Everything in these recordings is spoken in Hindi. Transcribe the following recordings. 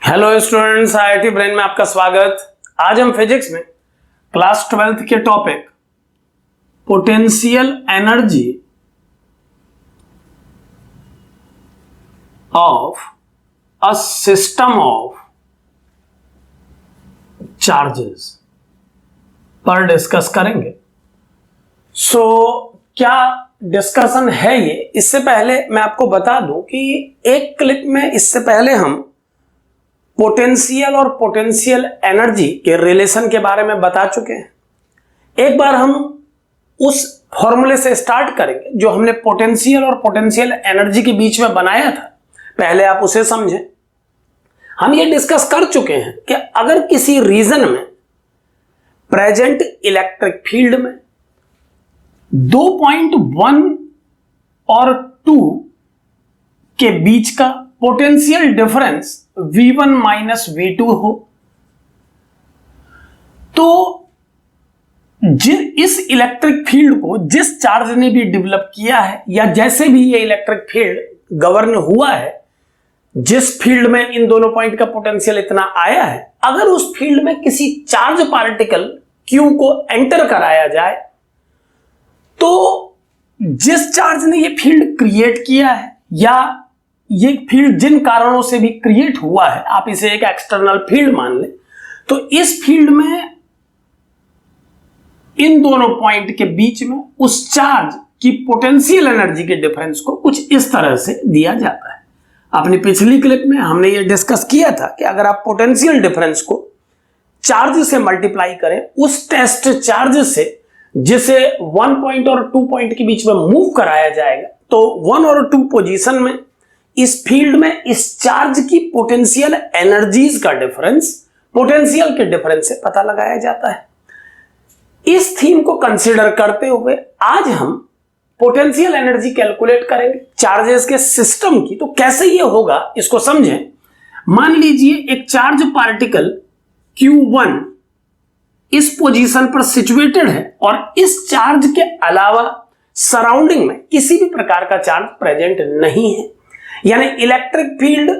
हेलो स्टूडेंट्स, आईआईटी ब्रेन में आपका स्वागत। आज हम फिजिक्स में क्लास 12th के topic potential energy of a system of charges पर डिस्कस करेंगे। क्या डिस्कशन है ये, इससे पहले मैं आपको बता दूं कि एक क्लिप में इससे पहले हम पोटेंशियल और पोटेंशियल एनर्जी के रिलेशन के बारे में बता चुके हैं। एक बार हम उस फॉर्मूले से स्टार्ट करेंगे जो हमने पोटेंशियल और पोटेंशियल एनर्जी के बीच में बनाया था। पहले आप उसे समझें। हम ये डिस्कस कर चुके हैं कि अगर किसी रीजन में प्रेजेंट इलेक्ट्रिक फील्ड में 2.1 और 2 के बीच का potential difference V1 minus V2 हो तो इस इलेक्ट्रिक फील्ड को जिस चार्ज ने भी डेवलप किया है या जैसे भी ये इलेक्ट्रिक फील्ड गवर्न हुआ है, जिस फील्ड में इन दोनों पॉइंट का पोटेंशियल इतना आया है, अगर उस फील्ड में किसी चार्ज पार्टिकल Q को एंटर कराया जाए तो जिस चार्ज ने ये फील्ड क्रिएट किया है या ये फील्ड जिन कारणों से भी क्रिएट हुआ है, आप इसे एक एक्सटर्नल फील्ड मान लें, तो इस फील्ड में इन दोनों पॉइंट के बीच में उस चार्ज की पोटेंशियल एनर्जी के डिफरेंस को कुछ इस तरह से दिया जाता है। अपनी पिछली क्लिप में हमने ये डिस्कस किया था कि अगर आप पोटेंशियल डिफरेंस को चार्ज से मल्टीप्लाई करें, उस टेस्ट चार्ज से जिसे 1 पॉइंट और 2 पॉइंट के बीच में मूव कराया जाएगा, तो 1 और 2 पोजीशन में इस फील्ड में इस चार्ज की पोटेंशियल एनर्जीज का डिफरेंस पोटेंशियल के डिफरेंस से पता लगाया जाता है। इस थीम को कंसीडर करते हुए आज हम पोटेंशियल एनर्जी कैलकुलेट करेंगे चार्जेस के सिस्टम की। तो कैसे ये होगा इसको समझें। मान लीजिए एक चार्ज पार्टिकल Q1 इस पोजीशन पर सिचुएटेड है और इस चार्ज के अलावा सराउंडिंग में किसी भी प्रकार का चार्ज प्रेजेंट नहीं है, यानी इलेक्ट्रिक फील्ड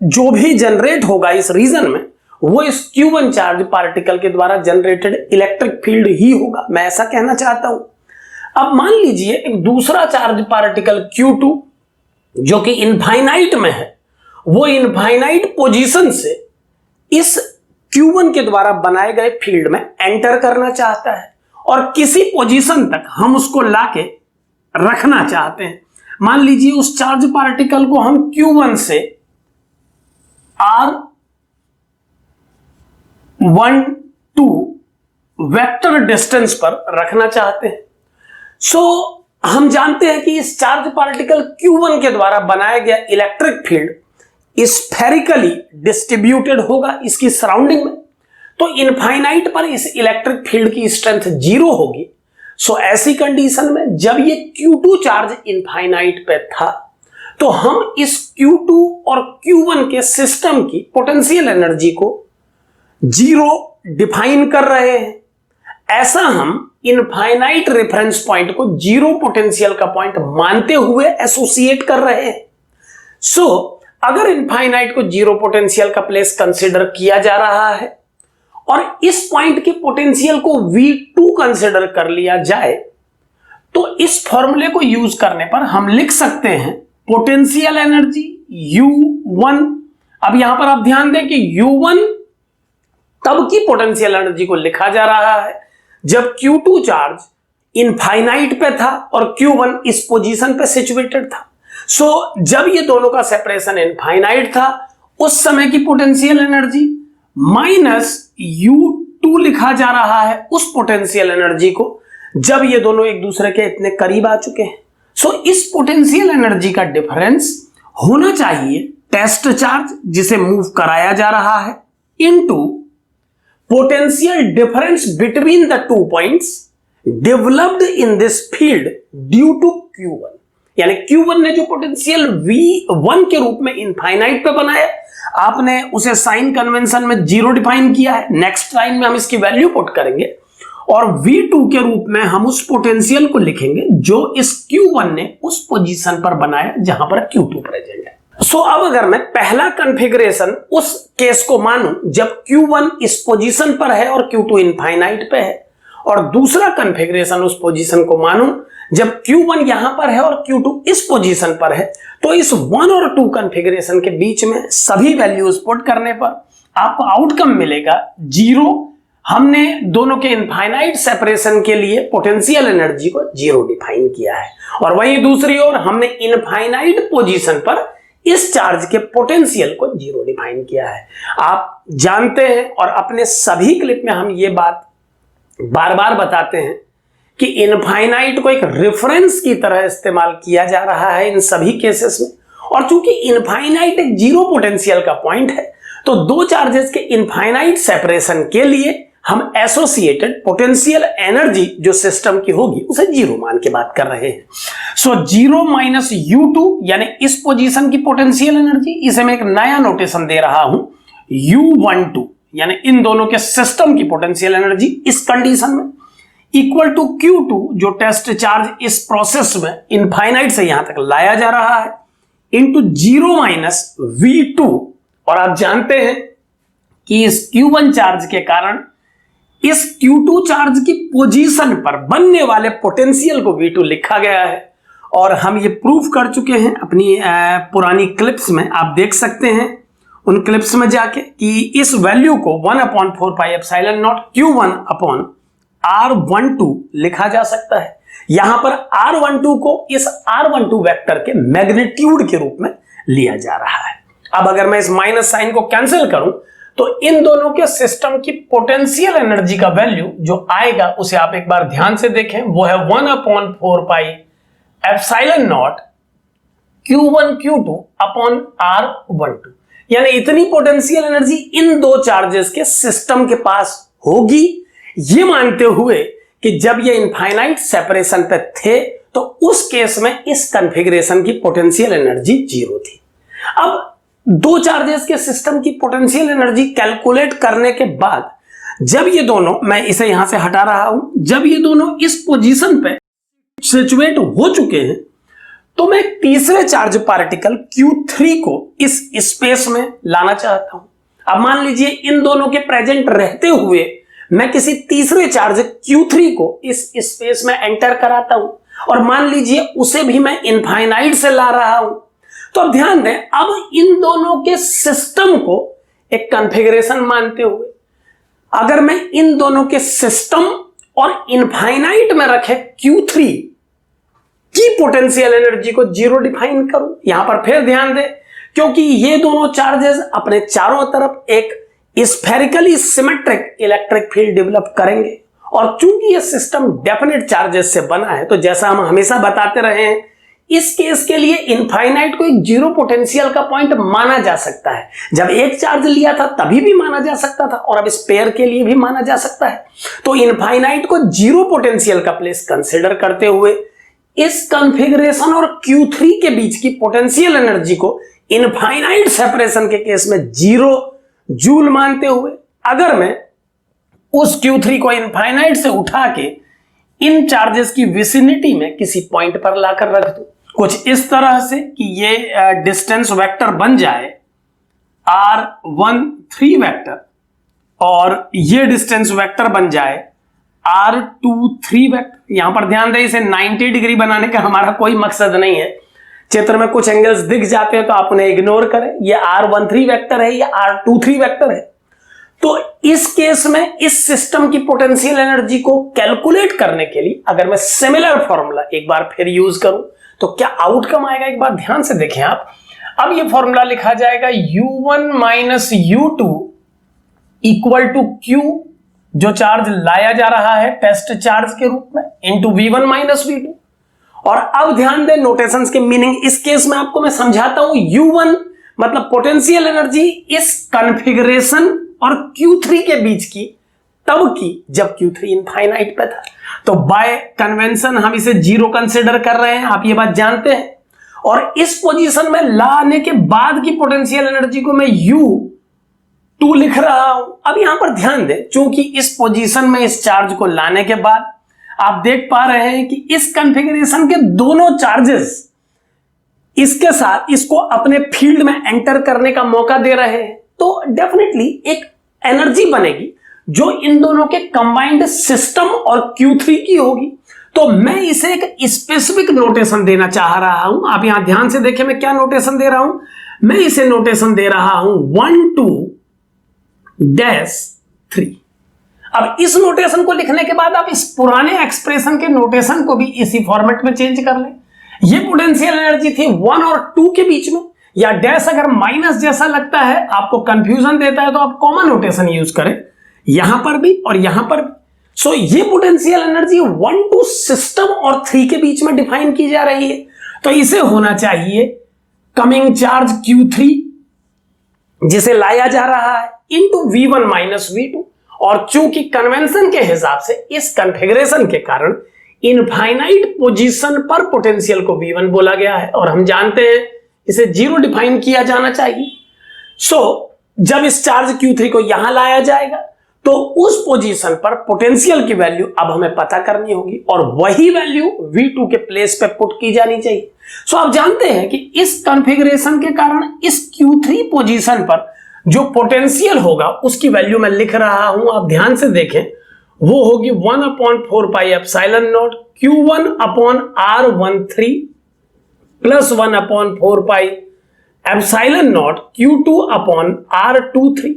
जो भी जनरेट होगा इस रीजन में वो इस Q1 चार्ज पार्टिकल के द्वारा जनरेटेड इलेक्ट्रिक फील्ड ही होगा। मैं ऐसा कहना चाहता हूं। अब मान लीजिए एक दूसरा चार्ज पार्टिकल Q2 जो कि इनफाइनाइट में है, वो इनफाइनाइट पोजीशन से इस Q1 के द्वारा बनाए गए फील्ड में एंटर करना चाहता है और किसी पोजीशन तक हम उसको लाके रखना चाहते हैं। मान लीजिए उस चार्ज पार्टिकल को हम Q1 से R12 वेक्टर डिस्टेंस पर रखना चाहते हैं। हम जानते हैं कि इस चार्ज पार्टिकल Q1 के द्वारा बनाया गया इलेक्ट्रिक फील्ड स्फेरिकली डिस्ट्रीब्यूटेड होगा इसकी सराउंडिंग में, तो इनफाइनाइट पर इस इलेक्ट्रिक फील्ड की स्ट्रेंथ 0 होगी। ऐसी कंडीशन में जब ये Q2 चार्ज इनफाइनाइट पे था तो हम इस Q2 और Q1 के सिस्टम की पोटेंशियल एनर्जी को 0 डिफाइन कर रहे हैं। ऐसा हम इनफाइनाइट रेफरेंस पॉइंट को 0 पोटेंशियल का पॉइंट मानते हुए एसोसिएट कर रहे हैं। अगर इनफाइनाइट को 0 पोटेंशियल का प्लेस कंसीडर किया जा रहा है और इस पॉइंट के पोटेंशियल को V2 कंसीडर कर लिया जाए तो इस फॉर्मूले को यूज करने पर हम लिख सकते हैं पोटेंशियल एनर्जी U1। अब यहां पर आप ध्यान दें कि U1 तब की पोटेंशियल एनर्जी को लिखा जा रहा है जब Q2 चार्ज इनफाइनाइट पे था और Q1 इस पोजीशन पे सिचुएटेड था। जब ये दोनों का सेपरेशन इनफाइनाइट था उस समय की पोटेंशियल एनर्जी माइनस U2 लिखा जा रहा है उस पोटेंशियल एनर्जी को जब ये दोनों एक दूसरे के इतने करीब आ चुके हैं। इस पोटेंशियल एनर्जी का डिफरेंस होना चाहिए टेस्ट चार्ज जिसे मूव कराया जा रहा है into potential difference between the 2 points developed in this field due to Q1। यानी Q1 ने जो पोटेंशियल V1 के रूप में इनफाइनाइट पे बनाया, आपने उसे साइन कन्वेंशन में 0 डिफाइन किया है। नेक्स्ट लाइन में हम इसकी वैल्यू पुट करेंगे और V2 के रूप में हम उस पोटेंशियल को लिखेंगे जो इस Q1 ने उस पोजीशन पर बनाया जहां पर Q2 प्रेजेंट है। अब अगर मैं पहला कॉन्फ़िगरेशन उस केस को मानूं जब Q1 इस पोजीशन पर है और Q2 इनफाइनाइट पे है, और दूसरा कॉन्फ़िगरेशन उस पोजीशन को मानूं जब Q1 यहां पर है और Q2 इस पोजीशन पर है, तो इस 1 और 2 कॉन्फ़िगरेशन के बीच में सभी वैल्यूज पुट करने पर आपको आउटकम मिलेगा 0। हमने दोनों के इनफाइनाइट सेपरेशन के लिए पोटेंशियल एनर्जी को 0 डिफाइन किया है, और वहीं दूसरी ओर हमने इनफाइनाइट पोजीशन पर इस चार्ज के पोटेंशियल को 0 डिफाइन किया है। आप जानते हैं और अपने सभी क्लिप में हम ये बात बार बार बताते हैं कि इनफाइनाइट को एक रेफरेंस की तरह इस्तेमाल किया जा रहा है इन सभी केसेस में, और चूंकि इनफाइनाइट एक 0 पोटेंशियल का पॉइंट है, तो दो चार्जेस के इनफाइनाइट सेपरेशन के लिए हम एसोसिएटेड पोटेंशियल एनर्जी जो सिस्टम की होगी उसे 0 मान के बात कर रहे हैं। 0 माइनस U2 यानी इस पोजीशन की पोटेंशियल एनर्जी, इसे मैं एक नया नोटेशन दे रहा हूं, U12 यानी इन दोनों के सिस्टम की पोटेंशियल एनर्जी इस कंडीशन में इक्वल टू Q2 जो टेस्ट चार्ज इस प्रोसेस में इनफाइनाइट से यहां तक लाया जा रहा है, इंटू 0 माइनस V2। और आप जानते हैं कि इस Q1 चार्ज के कारण इस Q2 चार्ज की पोजीशन पर बनने वाले पोटेंशियल को V2 लिखा गया है, और हम ये प्रूफ कर चुके हैं अपनी पुरानी क्लिप्स में। आप देख सकते हैं उन क्लिप्स में जाके कि इस वैल्यू को 1/4 pi epsilon naught Q1 upon R12 लिखा जा सकता है। यहां पर R12 को इस R12 वेक्टर के मैग्नीट्यूड के रूप में लिया जा रहा है। अब अगर मैं इस माइनस साइन को कैंसिल करूं तो इन दोनों के सिस्टम की पोटेंशियल एनर्जी का वैल्यू जो आएगा उसे आप एक बार ध्यान से देखें, वो है 1/4 pi epsilon naught Q1 Q2 upon R12। यानी इतनी पोटेंशियल एनर्जी इन दो चार्जेस के सिस्टम के पास होगी, ये मानते हुए कि जब ये इनफाइनाइट सेपरेशन पे थे तो उस केस में इस कॉन्फ़िगरेशन की पोटेंशियल एनर्जी 0 थी। अब दो चार्जेस के सिस्टम की पोटेंशियल एनर्जी कैलकुलेट करने के बाद जब ये दोनों, मैं इसे यहां से हटा रहा हूं, जब ये दोनों इस पोजीशन पे सिचुएट हो चुके हैं, तो मैं तीसरे चार्ज पार्टिकल Q3 को इस स्पेस में लाना चाहता हूं। अब मान लीजिए इन दोनों के प्रेजेंट रहते हुए मैं किसी तीसरे चार्ज Q3 को इस स्पेस में एंटर कराता हूं, और मान लीजिए उसे भी मैं इनफाइनाइट से ला रहा हूं। तो अब ध्यान दें, अब इन दोनों के सिस्टम को एक कॉन्फ़िगरेशन मानते हुए अगर मैं इन दोनों के सिस्टम और इनफाइनाइट में रखे Q3 की पोटेंशियल एनर्जी को 0 डिफाइन करूं, यहां पर फिर ध्यान दें क्योंकि ये दोनों चार्जेस अपने चारों तरफ एक spherically symmetric electric field develop करेंगे, और चूंकि ये सिस्टम डेफिनेट चार्जेस से बना है, तो जैसा हम हमेशा बताते रहे हैं, इस केस के लिए इनफाइनाइट को एक 0 पोटेंशियल का पॉइंट माना जा सकता है। जब एक चार्ज लिया था तभी भी माना जा सकता था, और अब इस पेयर के लिए भी माना जा सकता है। तो इनफाइनाइट को 0 पोटेंशियल का प्लेस कंसीडर करते हुए इस कॉन्फ़िगरेशन और Q3 के बीच की पोटेंशियल एनर्जी को इनफाइनाइट सेपरेशन के केस में 0 जूल मानते हुए अगर मैं उस Q3 को इनफाइनाइट से उठा के इन चार्जेस की विसिनिटी में किसी पॉइंट पर लाकर रख दूं, कुछ इस तरह से कि ये डिस्टेंस वेक्टर बन जाए R13 वेक्टर, और ये डिस्टेंस वेक्टर बन जाए R23 वेक्टर। यहां पर ध्यान दें, इसे 90 डिग्री बनाने का हमारा कोई मकसद नहीं है। चित्र में कुछ एंगल्स दिख जाते हैं तो आप उन्हें इग्नोर करें। ये R13 वेक्टर है, ये R23 वेक्टर है। तो इस केस में इस सिस्टम की पोटेंशियल एनर्जी को कैलकुलेट करने के लिए अगर मैं सिमिलर फॉर्मूला एक बार फिर यूज करूं तो क्या आउटकम आएगा, एक बार ध्यान से देखें आप। अब ये फॉर्मूला लिखा जाएगा U1 minus U2 equal to Q, जो चार्ज लाया जा रहा है टेस्ट चार्ज के रूप में, इंटू V1 माइनस V2। और अब ध्यान दें नोटेशंस के मीनिंग, इस केस में आपको मैं समझाता हूं। U1 मतलब पोटेंशियल एनर्जी इस कॉन्फ़िगरेशन और Q3 के बीच की, तब की जब Q3 इनफाइनाइट पे था। तो बाय कन्वेंशन हम इसे 0 कंसीडर कर रहे हैं, आप ये बात जानते हैं। और इस पोजीशन में लाने के बाद की पोटेंशियल एनर्जी को मैं U2 लिख रहा हूं। अब यहां पर ध्यान दें, चूंकि इस पोजीशन में इस चार्ज को लाने के बाद आप देख पा रहे हैं कि इस कॉन्फ़िगरेशन के दोनों चार्जेस इसके साथ इसको अपने फील्ड में एंटर करने का मौका दे रहे हैं, तो डेफिनेटली एक एनर्जी बनेगी जो इन दोनों के कंबाइंड सिस्टम और Q3 की होगी। तो मैं इसे एक स्पेसिफिक नोटेशन देना चाह रहा हूं। आप यहां ध्यान से देखें मैं क्या नोटेशन दे रहा हूं। मैं इसे नोटेशन दे रहा हूं 1,2-3। अब इस नोटेशन को लिखने के बाद आप इस पुराने एक्सप्रेशन के नोटेशन को भी इसी फॉर्मेट में चेंज कर लें। ये पोटेंशियल एनर्जी थी 1 और 2 के बीच में, या डैश अगर माइनस जैसा लगता है, आपको कंफ्यूजन देता है, तो आप कॉमन नोटेशन यूज करें यहां पर भी और यहां पर भी। सो ये पोटेंशियल एनर्जी 1, 2 सिस्टम और 3 के बीच में डिफाइन की जा रही है। तो इसे होना चाहिए कमिंग चार्ज Q3 जिसे लाया जा रहा है इंटू V1 माइनस V2। और चूंकि कन्वेंशन के हिसाब से इस कॉन्फ़िगरेशन के कारण इनफाइनाइट पोजीशन पर पोटेंशियल को V1 बोला गया है, और हम जानते हैं इसे 0 डिफाइन किया जाना चाहिए। जब इस चार्ज Q3 को यहां लाया जाएगा तो उस पोजीशन पर पोटेंशियल की वैल्यू अब हमें पता करनी होगी, और वही वैल्यू V2 के प्लेस पे पुट की जानी चाहिए। आप जानते हैं कि इस कॉन्फ़िगरेशन के कारण इस Q3 पोजीशन पर जो पोटेंशियल होगा उसकी वैल्यू मैं लिख रहा हूं, आप ध्यान से देखें, वो होगी 1/4 pi epsilon naught Q1 upon R13 plus 1/4 pi epsilon naught Q2 upon R23।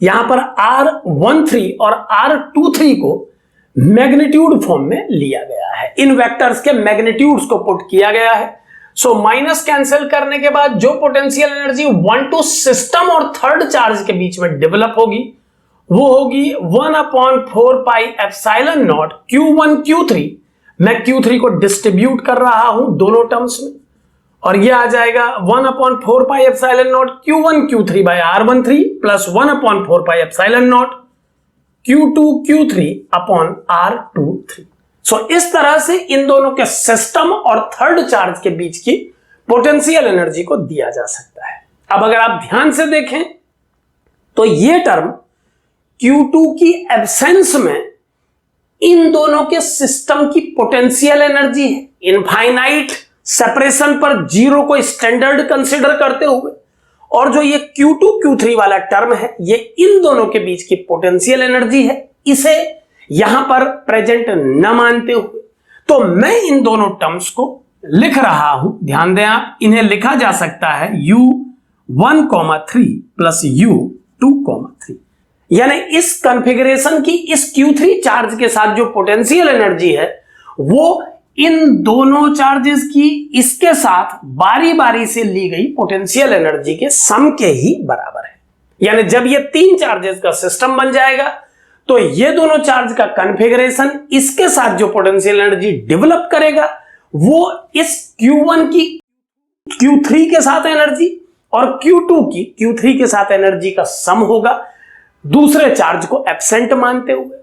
यहां पर R13 और R23 को मैग्नीट्यूड फॉर्म में लिया गया है, इन वेक्टर्स के मैग्नीट्यूड्स को पुट किया गया है। माइनस कैंसिल करने के बाद जो पोटेंशियल एनर्जी 1, 2 सिस्टम और थर्ड चार्ज के बीच में डेवलप होगी वो होगी 1/4 pi epsilon naught Q1 Q3। मैं Q3 को डिस्ट्रीब्यूट कर रहा हूं दोनों टर्म्स में, और यह आ जाएगा 1/4 pi epsilon naught Q1 Q3 by R13 plus 1/4 pi epsilon naught Q2 Q3 upon R23। इस तरह से इन दोनों के सिस्टम और थर्ड चार्ज के बीच की पोटेंशियल एनर्जी को दिया जा सकता है। अब अगर आप ध्यान से देखें तो यह टर्म Q2 की एब्सेंस में इन दोनों के सिस्टम की पोटेंशियल एनर्जी है, इनफाइनाइट सेपरेशन पर 0 को स्टैंडर्ड कंसीडर करते हुए, और जो ये Q2 Q3 वाला टर्म है ये इन दोनों के बीच की पोटेंशियल एनर्जी है, इसे यहां पर प्रेजेंट न मानते हुए तो मैं इन दोनों टर्म्स को लिख रहा हूं। ध्यान दें आप, इन्हें लिखा जा सकता है U1,3 प्लस U2,3, यानी इस कॉन्फ़िगरेशन की इस Q3 चार्ज के साथ जो पोटेंशियल एनर्जी है वो इन दोनों चार्जेस की इसके साथ बारी बारी से ली गई पोटेंशियल एनर्जी के सम के ही बराबर है। यानी जब ये 3 चार्जेस का सिस्टम बन जाएगा तो ये दोनों चार्ज का कॉन्फ़िगरेशन इसके साथ जो पोटेंशियल एनर्जी डेवलप करेगा वो इस Q1 की Q3 के साथ एनर्जी और Q2 की Q3 के साथ एनर्जी का सम होगा, दूसरे चार्ज को एब्सेंट मानते हुए।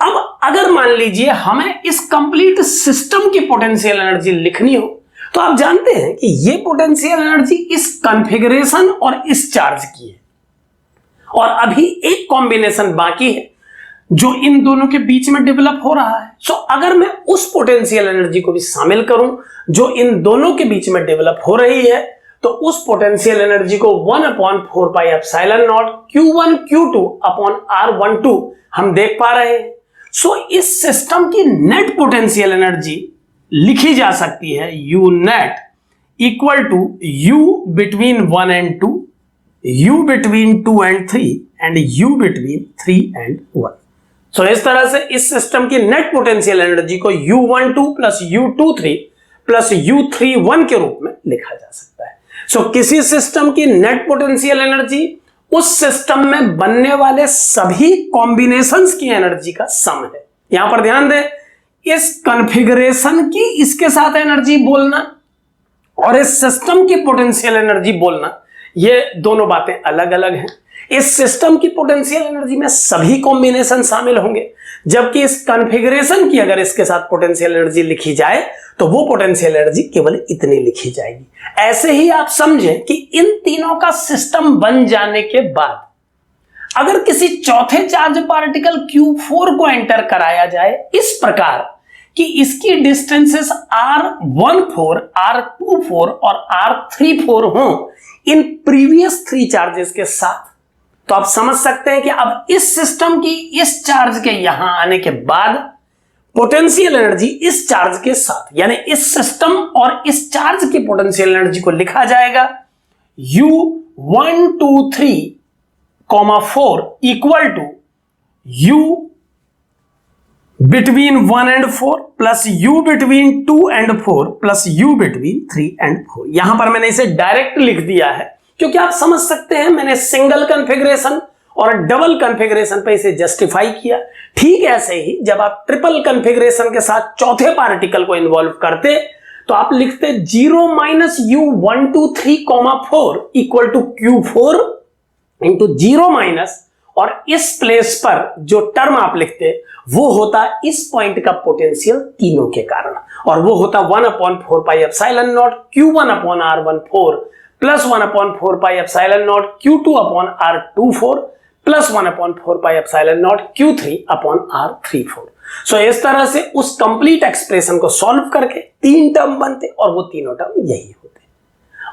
अब अगर मान लीजिए हमें इस कंप्लीट सिस्टम की पोटेंशियल एनर्जी लिखनी हो, तो आप जानते हैं कि ये पोटेंशियल एनर्जी इस कॉन्फ़िगरेशन और इस चार्ज की है, और अभी एक कॉम्बिनेशन बाकी है जो इन दोनों के बीच में डेवलप हो रहा है। अगर मैं उस पोटेंशियल एनर्जी को भी शामिल करूं जो इन दोनों के बीच में डेवलप हो रही है, तो उस पोटेंशियल एनर्जी को 1/4 pi epsilon naught Q1 Q2 upon R12 हम देख पा रहे हैं। इस सिस्टम की नेट पोटेंशियल एनर्जी लिखी जा सकती है U net equal to U between 1 and 2, U between 2 and 3 and U between 3 and 1। इस तरह से इस सिस्टम की नेट पोटेंशियल एनर्जी को U12 plus U23 plus U31 के रूप में लिखा जा सकता है। किसी सिस्टम की नेट पोटेंशियल एनर्जी उस सिस्टम में बनने वाले सभी कॉम्बिनेशंस की एनर्जी का सम है। यहां पर ध्यान दें, इस कॉन्फ़िगरेशन की इसके साथ एनर्जी बोलना और इस सिस्टम की पोटेंशियल एनर्जी बोलना, ये दोनों बातें अलग अलग हैं। इस सिस्टम की पोटेंशियल एनर्जी में सभी कॉम्बिनेशन शामिल होंगे, जबकि इस कॉन्फ़िगरेशन की अगर इसके साथ पोटेंशियल एनर्जी लिखी जाए तो वो पोटेंशियल एनर्जी केवल इतनी लिखी जाएगी। ऐसे ही आप समझें कि इन तीनों का सिस्टम बन जाने के बाद अगर किसी चौथे चार्ज पार्टिकल Q4 को एंटर कराया जाए इस प्रकार कि इसकी डिस्टेंसेस R14, R24 और R34 हों इन प्रीवियस 3 चार्जेस के साथ, तो आप समझ सकते हैं कि अब इस सिस्टम की इस चार्ज के यहां आने के बाद पोटेंशियल एनर्जी इस चार्ज के साथ, यानी इस सिस्टम और इस चार्ज की पोटेंशियल एनर्जी को लिखा जाएगा U123,4 equal to U between 1 and 4 plus U between 2 and 4 plus U between 3 and 4। यहां पर मैंने इसे डायरेक्ट लिख दिया है क्योंकि आप समझ सकते हैं मैंने सिंगल कॉन्फ़िगरेशन और डबल कॉन्फ़िगरेशन पे इसे जस्टिफाई किया। ठीक ऐसे ही जब आप ट्रिपल कॉन्फ़िगरेशन के साथ चौथे पार्टिकल को इन्वॉल्व करते तो आप लिखते 0 minus U123,4 equal to Q4 into 0 minus, और इस प्लेस पर जो टर्म आप लिखते वो होता इस पॉइंट का पोटेंशियल तीनों के कारण, और वो होता 1/4 pi epsilon not Q1/R14 plus 1/4 pi epsilon not Q2/R24 plus 1/4 pi epsilon not Q3/R34। सो इस तरह से उस कंप्लीट एक्सप्रेशन को सॉल्व करके 3 टर्म बनते और वो तीनों टर्म यही होते।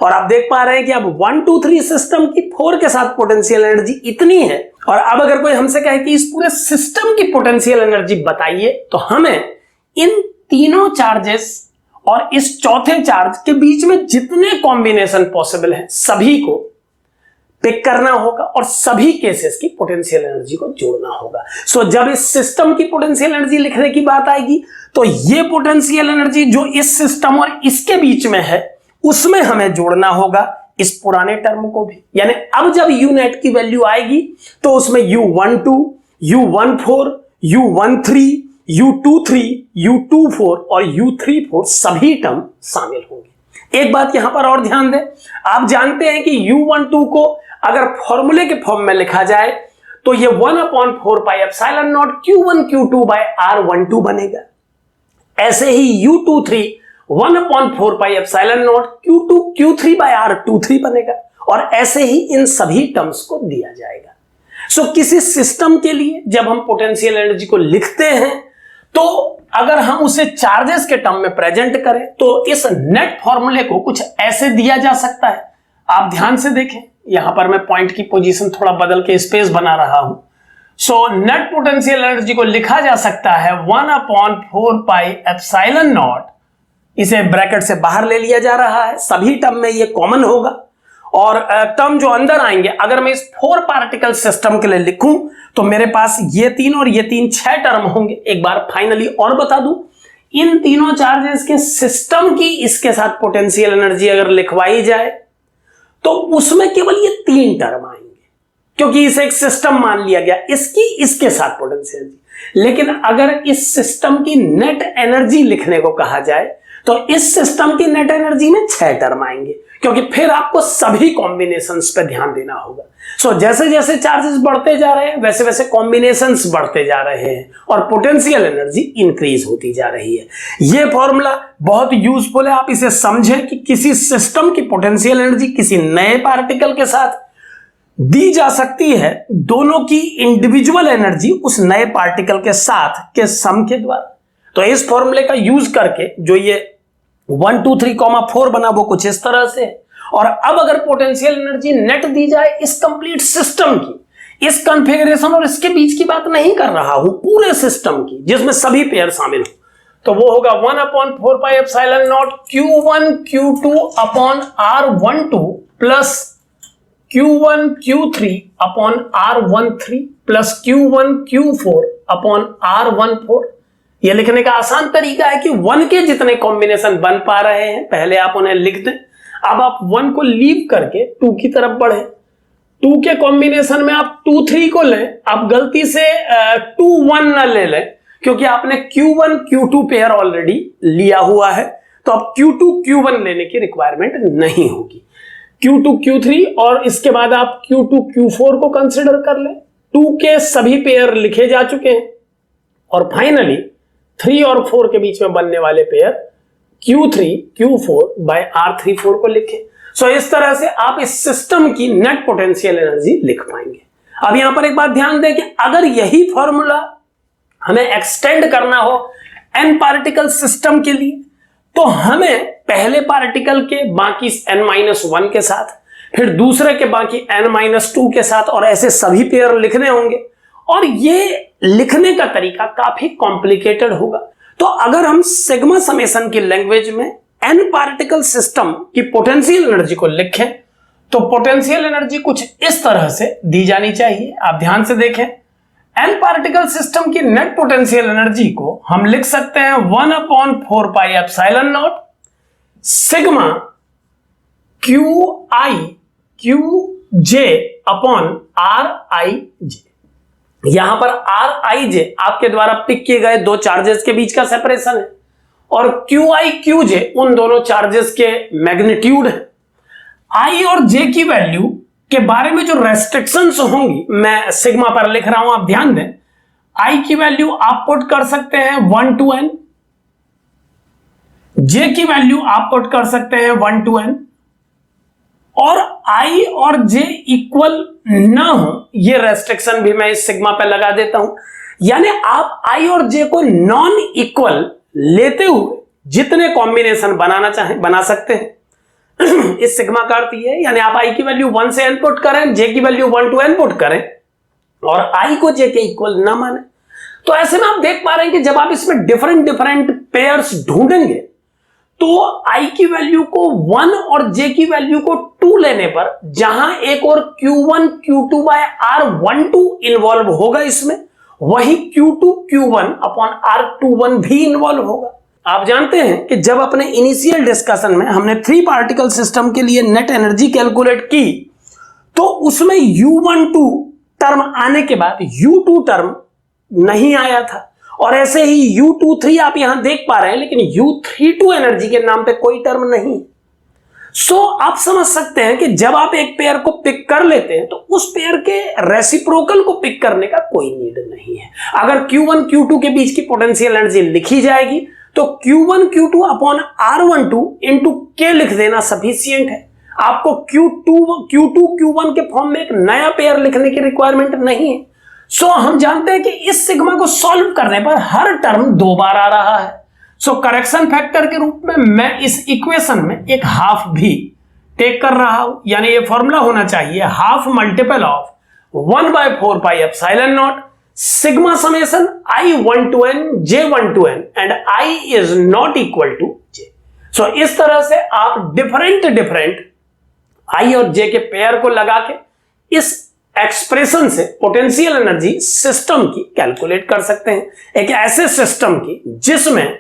और आप देख पा रहे हैं कि अब 1 2 3 सिस्टम की 4 के साथ पोटेंशियल एनर्जी इतनी है, और अब अगर कोई हमसे कहे कि इस पूरे सिस्टम की पोटेंशियल एनर्जी बताइए, तो हमें इन तीनों चार्जेस और इस चौथे चार्ज के बीच में जितने कॉम्बिनेशन पॉसिबल हैं सभी को पिक करना होगा और सभी केसेस की पोटेंशियल एनर्जी को जोड़ना होगा। सो जब इस सिस्टम की पोटेंशियल एनर्जी लिखने की बात आएगी तो ये पोटेंशियल एनर्जी जो इस सिस्टम और इसके बीच में है उसमें हमें जोड़ना होगा इस पुराने टर्म को भी, यानी अब जब U नेट की वैल्यू आएगी तो उसमें U12, U14, U13, U23, U24 और U34 सभी टर्म शामिल होंगे। एक बात यहां पर और ध्यान दें, आप जानते हैं कि U12 को अगर फॉर्मूले के फॉर्म में लिखा जाए तो ये 1/4 pi epsilon naught Q1 Q2 bye R12 बनेगा। ऐसे ही U23 1/4 pi epsilon naught Q2 Q3 by R23 बनेगा, और ऐसे ही इन सभी टर्म्स को दिया जाएगा। सो किसी सिस्टम के लिए जब हम पोटेंशियल एनर्जी को लिखते हैं तो अगर हम उसे चार्जेस के टर्म में प्रेजेंट करें तो इस नेट फॉर्मूले को कुछ ऐसे दिया जा सकता है। आप ध्यान से देखें, यहां पर मैं पॉइंट की पोजीशन थोड़ा बदल के स्पेस बना रहा हूं। सो नेट पोटेंशियल एनर्जी को लिखा जा सकता है 1/4 पाई एप्सिलॉन नॉट, इसे ब्रैकेट से बाहर ले लिया जा रहा है, सभी टर्म में ये कॉमन होगा, और टर्म जो अंदर आएंगे अगर मैं इस 4 पार्टिकल सिस्टम के लिए लिखूं तो मेरे पास ये 3 और ये 3 6 टर्म होंगे। एक बार फाइनली और बता दूं, इन तीनों चार्जेस के सिस्टम की इसके साथ पोटेंशियल एनर्जी अगर लिखवाई जाए तो उसमें केवल ये 3 टर्म आएंगे क्योंकि इसे एक सिस्टम मान लिया गया, इसकी इसके साथ पोटेंशियल एनर्जी। लेकिन अगर इस सिस्टम की नेट एनर्जी लिखने को कहा जाए तो इस सिस्टम की नेट एनर्जी में 6 टर्म आएंगे, क्योंकि फिर आपको सभी कॉम्बिनेशंस पे ध्यान देना होगा। सो जैसे जैसे चार्जेस बढ़ते जा रहे हैं वैसे वैसे कॉम्बिनेशंस बढ़ते जा रहे हैं और पोटेंशियल एनर्जी इंक्रीज होती जा रही है। यह फॉर्मूला बहुत यूजफुल है, आप इसे समझें कि किसी सिस्टम की पोटेंशियल एनर्जी किसी नए पार्टिकल के साथ दी जा सकती है, दोनों की इंडिविजुअल एनर्जी उस नए पार्टिकल के साथ के सम के द्वारा। तो इस फॉर्मूले का यूज करके जो ये 1 2 3,4 बना वो कुछ इस तरह से। और अब अगर पोटेंशियल एनर्जी नेट दी जाए इस कंप्लीट सिस्टम की, इस कॉन्फ़िगरेशन और इसके बीच की बात नहीं कर रहा हूं, पूरे सिस्टम की जिसमें सभी पेयर शामिल हो, तो वो होगा 1/4 pi epsilon naught Q1 Q2 upon R12 plus Q1 Q3 upon R13 plus Q1 Q4 upon R14। यह लिखने का आसान तरीका है कि 1 के जितने कॉम्बिनेशन बन पा रहे हैं पहले आप उन्हें लिख दें। अब आप 1 को लीव करके 2 की तरफ बढ़े, 2 के कॉम्बिनेशन में आप 2 3 को लें। आप गलती से 2 1 ना ले लें क्योंकि आपने Q1 Q2 पेयर ऑलरेडी लिया हुआ है, तो अब Q2 Q1 लेने की रिक्वायरमेंट नहीं होगी। Q2 Q3 और इसके बाद आप Q2 Q4 को कंसिडर कर लें। 2 के सभी पेयर लिखे जा चुके हैं और फाइनली 3 और 4 के बीच में बनने वाले pair Q3 Q4 bye R34 को लिखें। सो इस तरह से आप इस सिस्टम की नेट पोटेंशियल एनर्जी लिख पाएंगे। अब यहां पर एक बात ध्यान दें कि अगर यही फॉर्मूला हमें एक्सटेंड करना हो n पार्टिकल सिस्टम के लिए तो हमें पहले पार्टिकल के बाकी n-1 के साथ, फिर दूसरे के बाकी n-2 के साथ, और ऐसे सभी पेयर लिखने होंगे। और ये लिखने का तरीका काफी कॉम्प्लिकेटेड होगा। तो अगर हम सिग्मा समेशन की लैंग्वेज में n पार्टिकल सिस्टम की पोटेंशियल एनर्जी को लिखें तो पोटेंशियल एनर्जी कुछ इस तरह से दी जानी चाहिए। आप ध्यान से देखें, n पार्टिकल सिस्टम की नेट पोटेंशियल एनर्जी को हम लिख सकते हैं 1/4 pi epsilon not sigma QI QJ upon RIJ। यहां पर RIJ आपके द्वारा पिक किए गए दो चार्जेस के बीच का सेपरेशन है और QI QJ उन दोनों चार्जेस के मैग्नीट्यूड है। I और J की वैल्यू के बारे में जो रेस्ट्रिक्शंस होंगी मैं सिग्मा पर लिख रहा हूं, आप ध्यान दें। I की वैल्यू आप पुट कर सकते हैं 1 to n, J की वैल्यू आप पुट कर सकते हैं 1 to n, और I और J इक्वल ना हो ये रेस्ट्रिक्शन भी मैं इस सिग्मा पे लगा देता हूं। यानी आप I और J को नॉन इक्वल लेते हुए जितने कॉम्बिनेशन बनाना चाहें बना सकते हैं। इस सिग्मा का अर्थ ये है, यानी आप I की वैल्यू 1 से n पुट करें, J की वैल्यू 1 to n पुट करें और I को J के इक्वल ना माने। तो ऐसे में आप देख पा रहे हैं कि जब आप इसमें डिफरेंट पेयर्स ढूंढेंगे तो I की वैल्यू को 1 और J की वैल्यू को 2 लेने पर जहां एक और Q1 Q2 by R12 involve होगा इसमें, वही Q2 Q1 अपॉन R21 भी इन्वॉल्व होगा। आप जानते हैं कि जब अपने इनिशियल डिस्कशन में हमने 3 पार्टिकल सिस्टम के लिए नेट एनर्जी कैलकुलेट की तो उसमें U12 टर्म आने के बाद U2 टर्म नहीं आया था, और ऐसे ही U23 आप यहां देख पा रहे हैं, लेकिन U32 एनर्जी के नाम पे कोई टर्म नहीं। सो आप समझ सकते हैं कि जब आप एक पेयर को पिक कर लेते हैं तो उस पेयर के रेसिप्रोकल को पिक करने का कोई नीड नहीं है। अगर Q1 Q2 के बीच की पोटेंशियल एनर्जी लिखी जाएगी तो Q1 Q2 upon R12 into K लिख देना सफिशिएंट है। आपको Q2 Q1 के फॉर्म में एक नया पेयर लिखने की रिक्वायरमेंट नहीं है। सो हम जानते हैं कि इस सिग्मा को सॉल्व करने पर हर टर्म 2 बार आ रहा है। सो करेक्शन फैक्टर के रूप में मैं इस इक्वेशन में एक हाफ भी टेक कर रहा हूं, यानी ये फॉर्मूला होना चाहिए half multiple of 1/4 pi epsilon not sigma summation I1 to n J1 to n and I is not equal to J। सो इस तरह से आप डिफरेंट I और J के पेयर को लगा के इस एक्सप्रेशन से पोटेंशियल एनर्जी सिस्टम की कैलकुलेट कर सकते हैं, एक ऐसे सिस्टम की जिसमें